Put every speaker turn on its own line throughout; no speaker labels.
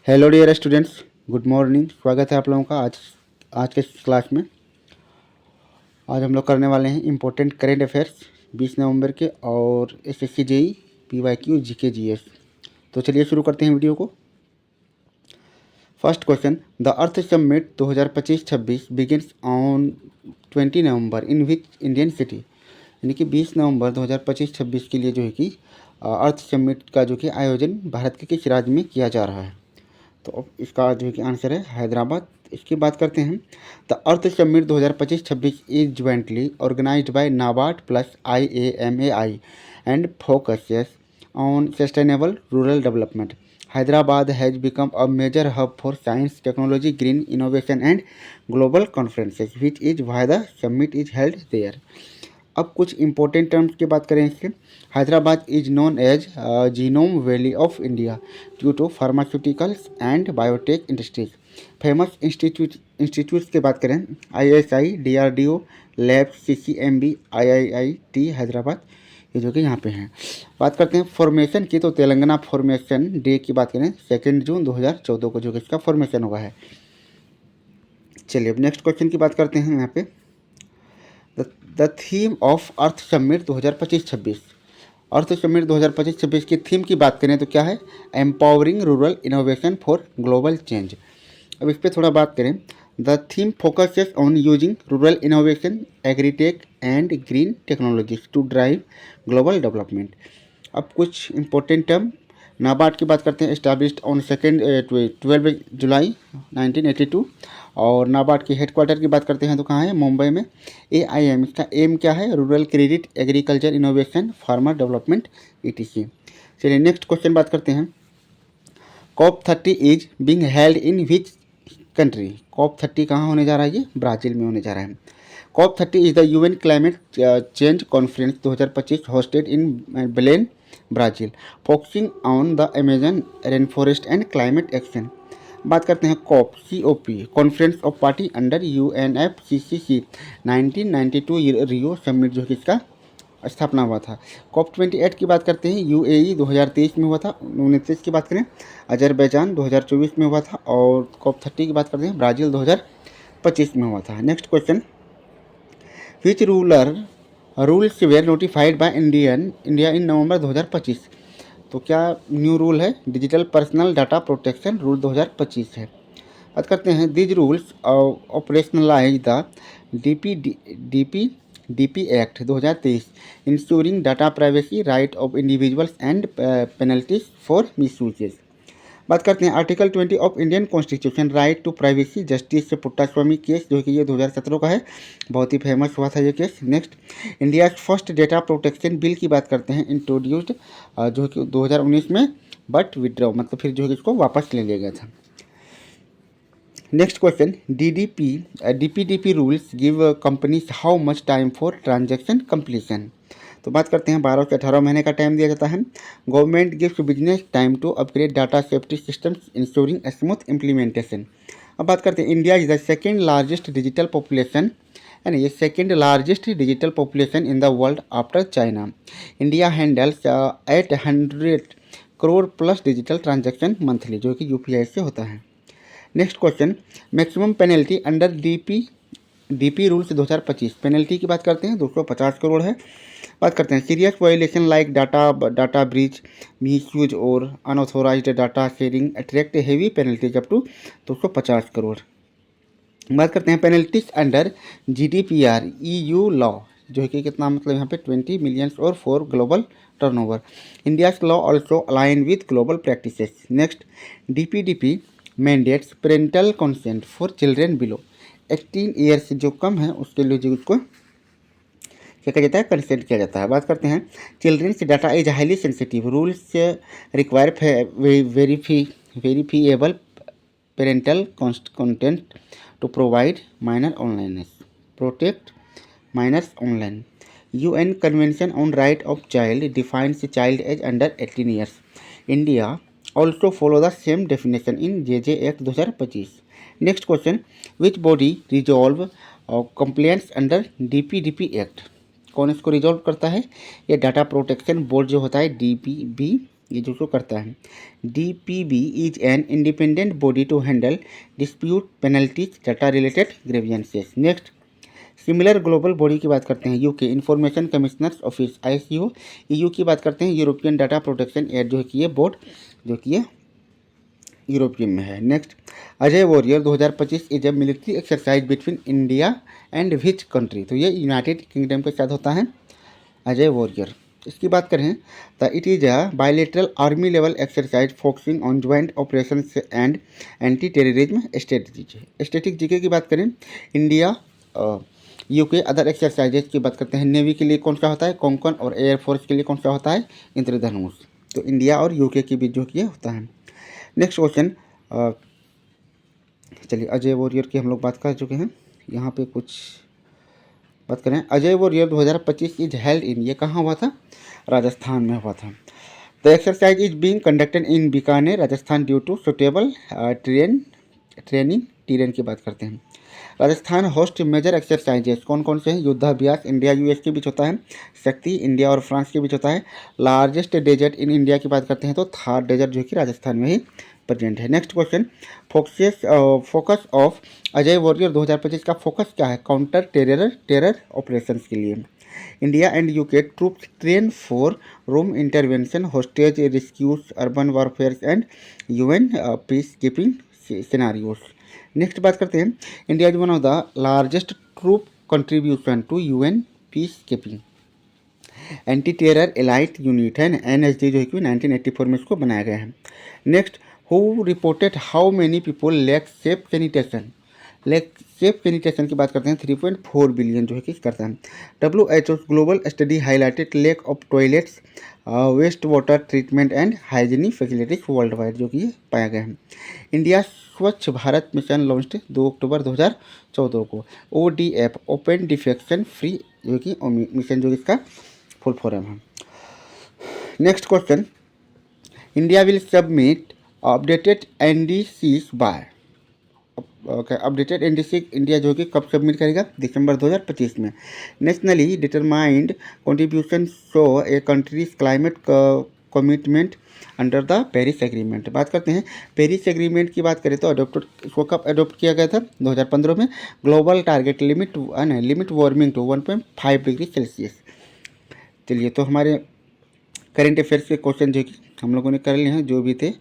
Hello dear students, good morning. स्वागत है आप लोगों का आज के क्लास में। आज हम लोग करने वाले हैं इम्पोर्टेंट करेंट अफेयर्स 20 नवंबर के और SSC JE PYQ GK GS. तो चलिए शुरू करते हैं वीडियो को। First question, the earth summit 2025-26 begins on 20 November in which Indian city. यानी कि 20 नवंबर 2025-26 के लिए जो है कि अर्थ समिट का जो कि आयोजन भारत के किस राज्य में किया जा रहा है। तो अब इसका जो है कि आंसर है हैदराबाद। इसकी बात करते हैं। The earth summit 2025-26 is jointly organised by NABARD plus IAMAI and focuses on sustainable rural development. Hyderabad has become a major hub for science, technology, green innovation and global conferences, which is why the summit is held there. अब कुछ important terms की बात करें इसके। Hyderabad is known as genome valley of India due to pharmaceuticals and biotech industries. Famous institutes की बात करें, ISI, DRDO, lab, CCMB, IIT Hyderabad, ये जो कि यहाँ पे हैं। बात करते हैं फॉर्मेशन की, तो तेलंगाना फॉर्मेशन डे की बात करें 2 जून 2014 को जो कि इसका फॉर्मेशन हुआ है। चलिए अब नेक्स्ट क्वेश्चन की बात करते हैं। यहाँ पे the theme of earth summit 2025-26। Earth summit 2025-26 की थीम की बात करें तो क्या है? Empowering rural innovation for global change. अब इस पर थोड़ा बात करें। The theme focuses on using rural innovation, agritech and green technologies to drive global development. अब कुछ इंपॉर्टेंट टर्म, नाबार्ड की बात करते हैं। एस्टैब्लिश्ड ऑन 12 जुलाई 1982। और नाबार्ड की हेडक्वार्टर की बात करते हैं तो कहाँ है? मुंबई में। AIM, इसका एम क्या है? Rural credit, agriculture innovation, farmer development, ETC। चलिए नेक्स्ट क्वेश्चन बात करते हैं। COP30 is being held in which country. COP30 कहाँ होने जा रहा है? ये ब्राज़ील में होने जा रहा है। COP30 is the UN climate change conference 2025 hosted in Belen, Brazil, focusing on the Amazon rain forest and climate action. बात करते हैं COP conference of party under UNFCCC 1992 Rio summit जो कि इसका स्थापना हुआ था। COP28 की बात करते हैं। UAE 2023 में हुआ था। 29 की बात करें अजरबैजान 2024 में हुआ था। और COP30 की बात करते हैं ब्राज़ील 2025 में हुआ था। Next question, which rules were notified by India in November 2025। तो क्या न्यू रूल है? Digital personal data protection rule 2025 है। बात करते हैं these rules operationalise the DP act 2023 ensuring data privacy right of individuals and penalties for misuses. बात करते हैं article 20 of Indian constitution right to privacy justice से Puttaswamy case जो कि ये 2017 का है, बहुत ही फेमस हुआ था ये case. Next, India first data protection bill की बात करते हैं, इंट्रोड्यूस्ड जो कि 2019 में, बट विड्रॉ मतलब फिर जो है इसको वापस ले लिया गया था। Next question, DPDP rules give companies how much time for transaction completion. तो बात करते हैं 12 से 18 महीने का टाइम दिया जाता है। Government gives business time to upgrade data safety systems ensuring smooth implementation. अब बात करते हैं India is the second largest digital population, यानी ये second largest digital population in the world after China. India handles 800 crore plus digital transaction monthly जो कि UPI से होता है। Next question, maximum penalty under DP rules 2025। Penalty की बात करते हैं 250 करोड़ है। बात करते हैं serious violation like data breach, misuse और unauthorised data sharing attract heavy penalties up to 250 crore. बात करते हैं penalties under GDPR EU law जो कि कितना मतलब यहाँ पे 20 मिलियंस और for global turnover. India's law also align with global practices. Next, DPDP mandates parental consent for children below 18 years जो कम है उसके लिए जो उसको क्या कहा जाता है? कंसेंट किया जाता है। बात करते हैं children's data is highly sensitive rules require verifiable parental content to provide minor online protect minors online. UN convention on right of child defines child age under 18 years. India also follow the same definition in JJ act 2025। Next question, which body resolve complaints under DPDP act. कौन इसको resolve करता है? ये data protection board जो होता है DPB ये जो करता है। DPB is an independent body to handle dispute penalties data related grievances. Next, similar global body की बात करते हैं, UK information commissioner's office ICO। EU की बात करते हैं, यूरोपियन डाटा प्रोटेक्शन एड जो है कि ये बोर्ड जो कि ये यूरोपियन में है। Next, Ajay Warrior 2025 is a military exercise between India and which country. तो ये यूनाइटेड किंगडम के साथ होता है अजय वॉरियर। इसकी बात करें तो it is a bilateral army level exercise focusing on joint operation and anti terrorism strategy. Static GK की बात करें, इंडिया यूके अदर एक्सरसाइजेज की बात करते हैं, नेवी के लिए कौन सा होता है कोंकण, और एयरफोर्स के लिए कौन सा होता है इंद्रधनुष। तो इंडिया और यूके के बीच जो कि होता है। नेक्स्ट क्वेश्चन, चलिए अजय वॉरियर की हम लोग बात कर चुके हैं, यहाँ पे कुछ बात करें। Ajeya Warrior 2025 is held in, ये कहाँ हुआ था, राजस्थान में हुआ था। The exercise is being conducted in Bikaner Rajasthan due to suitable training terrain की बात करते हैं। राजस्थान होस्ट मेजर एक्सरसाइजेस कौन कौन से हैं, युद्धाभ्यास इंडिया US के बीच होता है, शक्ति इंडिया और फ्रांस के बीच होता है, लार्जेस्ट डेजर्ट इन इंडिया की बात करते हैं तो थार डेजर्ट जो कि राजस्थान में ही प्रेजेंट है। Next question, focus of Ajay Warrior 2025 का फोकस क्या है, काउंटर टेरर ऑपरेशंस के लिए। India and UK troops train for room intervention, hostage rescues, urban warfare and UN peace keeping scenarios. Next बात करते हैं, India is one of the largest troop contribution to UN peace keeping. Anti terror elite unit है NSD जो है कि 1984 में इसको बनाया गया है। Next, who reported how many people lack safe sanitation, safe sanitation की बात करते हैं 3.4 बिलियन जो है कि करता है। WHO global study highlighted lack of toilets, waste water treatment and hygienic facilities world wide जो कि ये पाया गया है। इंडिया स्वच्छ भारत मिशन लॉन्च्ड 2 अक्टूबर 2014 को। ODF ओपन डिफेक्शन फ्री जो कि मिशन जो इसका फुल फॉर्म है। Next question, India will submit updated NDCs by, updated NDC India जो कि कब सबमिट करेगा, दिसंबर 2025 में। Nationally determined contribution show a country's climate commitment under the Paris agreement. बात करते हैं पेरिस एग्रीमेंट की बात करें तो इसको कब अडोप्ट किया गया था, 2015 में। Global target limit warming to 1.5 degree Celsius. चलिए, तो हमारे करेंट अफेयर्स के क्वेश्चन जो कि हम लोगों ने कर लिए हैं, जो भी थे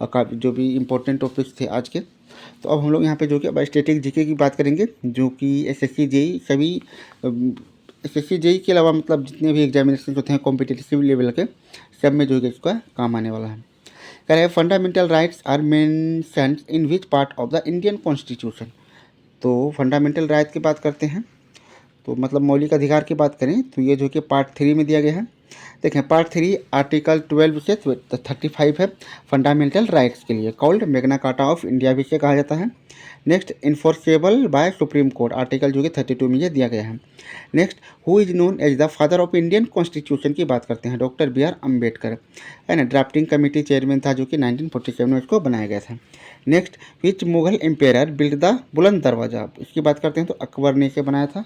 जो भी इम्पोर्टेंट टॉपिक्स थे आज के। तो अब हम लोग यहाँ पे जो कि अब स्टैटिक जीके की बात करेंगे, जो कि SSC JEE सभी SSC JEE के अलावा मतलब जितने भी एग्जामिनेशन होते हैं कॉम्पिटिटिव लेवल के, सब में जो है इसका काम आने वाला है। कह रहे हैं fundamental rights are mentioned in which part of the Indian constitution. तो फंडामेंटल राइट की बात करते हैं तो मतलब मौलिक अधिकार की बात करें तो ये जो कि पार्ट 3 में दिया गया है। देखें, पार्ट 3 आर्टिकल 12 से 35 है फंडामेंटल राइट्स के लिए, called Magna Carta of India भी से कहा जाता है। Next, enforceable by supreme court, article जो कि 32 में ये दिया गया है। Next, who is known as the father of Indian constitution की बात करते हैं, डॉक्टर BR अम्बेडकर है ना। ड्राफ्टिंग कमेटी चेयरमैन था जो कि 1947 में इसको बनाया गया था। Next, which Mughal ampere build the बुलंद दरवाजा, इसकी बात करते हैं तो अकबर ने इसे बनाया था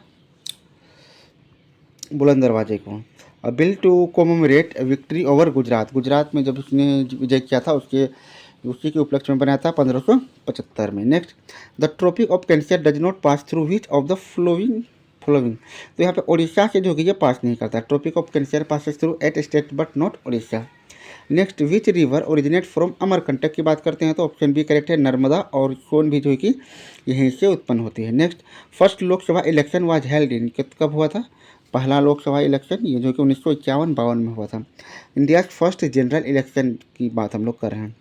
बुलंद दरवाजे को। Built to commemorate victory over Gujarat में जब उसने विजय किया था उसी के उपलक्ष्य में बनाया था 1575 में। Next, the tropic of cancer does not pass through which of the flowing, तो यहाँ पे उड़ीसा से जो कि ये पास नहीं करता। Tropic of cancer passes through 8 state but not Orissa. Next, which river originate from Amarkantak की बात करते हैं तो ऑप्शन बी करेक्ट है, नर्मदा, और सोन भी जो है कि यहीं से उत्पन्न होती है। Next, first Lok Sabha election was held in, कब हुआ था पहला लोकसभा इलेक्शन, ये जो कि 1951-52 में हुआ था। इंडिया फर्स्ट जनरल इलेक्शन की बात हम लोग कर रहे हैं।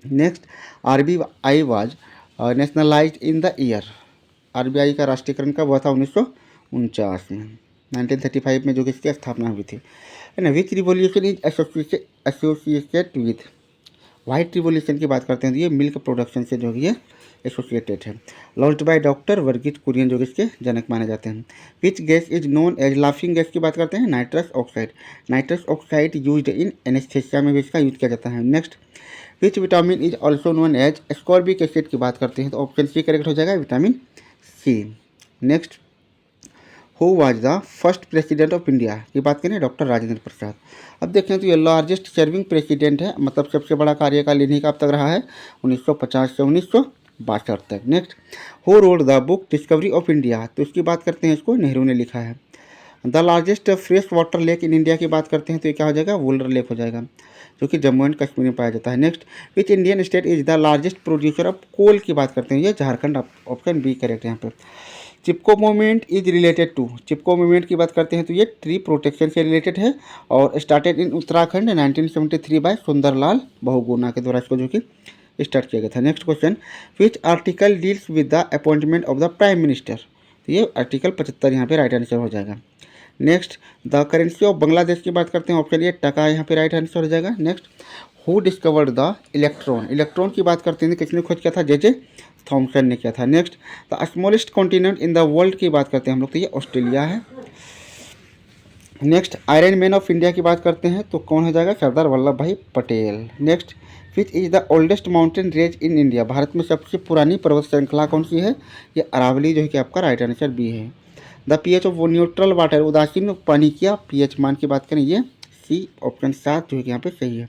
Next, RBI was nationalised in the year, RBI का राष्ट्रीयकरण कब हुआ था, 1949 में। 1935 में जो कि इसकी स्थापना हुई थी, है ना। Which revolution is associated with, white revolution की बात करते हैं तो ये मिल्क प्रोडक्शन से जो ये एसोसिएटेड है। Launched by doctor Verghese Kurien जो कि इसके जनक माने जाते हैं। Which gas is known as laughing gas की बात करते हैं, nitrous oxide used in anaesthesia में भी इसका यूज किया जाता है। Next, which vitamin is also known as ascorbic acid की बात करते हैं तो ऑप्शन सी करेक्ट हो जाएगा, vitamin C। Next, who was the first president of India की बात करें, डॉक्टर राजेंद्र प्रसाद। अब देखें तो ये लार्जेस्ट सर्विंग प्रेसिडेंट है, मतलब सबसे बड़ा कार्यकाल इन्हीं का अब तक रहा है 1950 से 1962 तक। Next, who wrote the book discovery of India, तो इसकी बात करते हैं, इसको नेहरू ने लिखा है। The largest fresh water lake in India की बात करते हैं तो ये क्या हो जाएगा, वुलर लेक हो जाएगा, जो कि जम्मू एंड कश्मीर में पाया जाता है। Next, which Indian state is the largest producer of coal की बात करते हैं, ये झारखंड, ऑप्शन बी करेक्ट है यहाँ पे। Chipko movement is related to, Chipko movement की बात करते हैं तो ये ट्री प्रोटेक्शन से रिलेटेड है और started in Uttarakhand 1973 by Sunderlal Bahuguna के द्वारा इसको जो कि स्टार्ट किया गया था। Next question, which article deals with the appointment of the prime minister, तो ये आर्टिकल 75 यहाँ पे राइट आंसर हो जाएगा। Next, the currency of Bangladesh की बात करते हैं, ऑप्शन ए टका यहाँ पे राइट आंसर हो जाएगा। Next, who discovered the electron, electron की बात करते हैं किसने खोज किया था, जे थॉमसन ने किया था। Next, the smallest continent in the world की बात करते हैं हम लोग तो ये ऑस्ट्रेलिया है। Next, iron man of India की बात करते हैं तो कौन हो जाएगा, सरदार वल्लभ भाई Patel. Next, which is the oldest mountain range in India, Bharat में सबसे पुरानी पर्वत श्रृंखला कौन सी है, ये अरावली जो है कि आपका राइट आंसर बी है। The pH of neutral water, उदासीन पानी का पीएच मान की बात करें ये सी, ऑप्शन 7 जो है कि यहाँ पे सही है।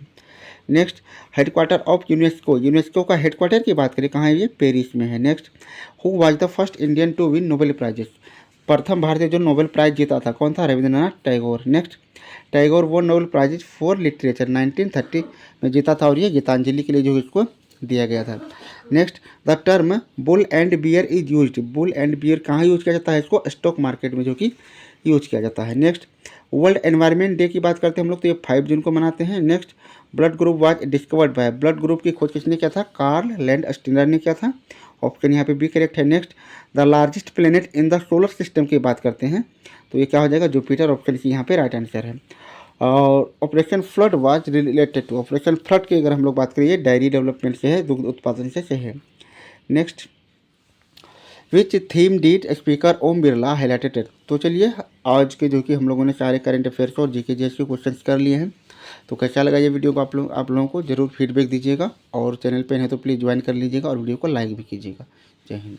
Next, headquarter of UNESCO, UNESCO का हेडक्वार्टर की बात करें कहाँ है, ये पेरिस में है। Next, who was the first Indian to win Nobel prizes, प्रथम भारतीय जो नोबेल प्राइज जीता था कौन था, रविंद्रनाथ टैगोर। नेक्स्ट, टैगोर वो नोबेल प्राइज फॉर लिटरेचर 1930 में जीता था और ये गीतांजलि के लिए जो इसको दिया गया था। Next, the term bull and bear is used, bull and bear कहाँ यूज किया जाता है, इसको स्टॉक मार्केट में जो कि यूज किया जाता है। नेक्स्ट, वर्ल्ड एनवायरनमेंट डे की बात करते हैं हम लोग तो ये 5 जून को मनाते हैं। Next, blood group was discovered by, blood group की खोज किसने किया था, कार्ल लैंड स्टीनर ने किया था, ऑप्शन यहाँ पे बी करेक्ट है। Next, the largest planet in the solar system की बात करते हैं तो ये क्या हो जाएगा, जुपिटर, ऑप्शन सी यहाँ पे राइट आंसर है। और operation flood was related to, operation flood की अगर हम लोग बात करिए डायरी डेवलपमेंट से है, दुग्ध उत्पादन से है। नेक्स्ट, विच theme deed speaker Om Birla highlighted, तो चलिए आज के जो कि हम लोगों ने सारे करंट अफेयर्स और जीके जीएस के क्वेश्चन कर लिए हैं, तो कैसा लगा ये वीडियो को आप लोगों को जरूर फीडबैक दीजिएगा और चैनल पे है तो प्लीज़ ज्वाइन कर लीजिएगा और वीडियो को लाइक भी कीजिएगा। जय हिंद।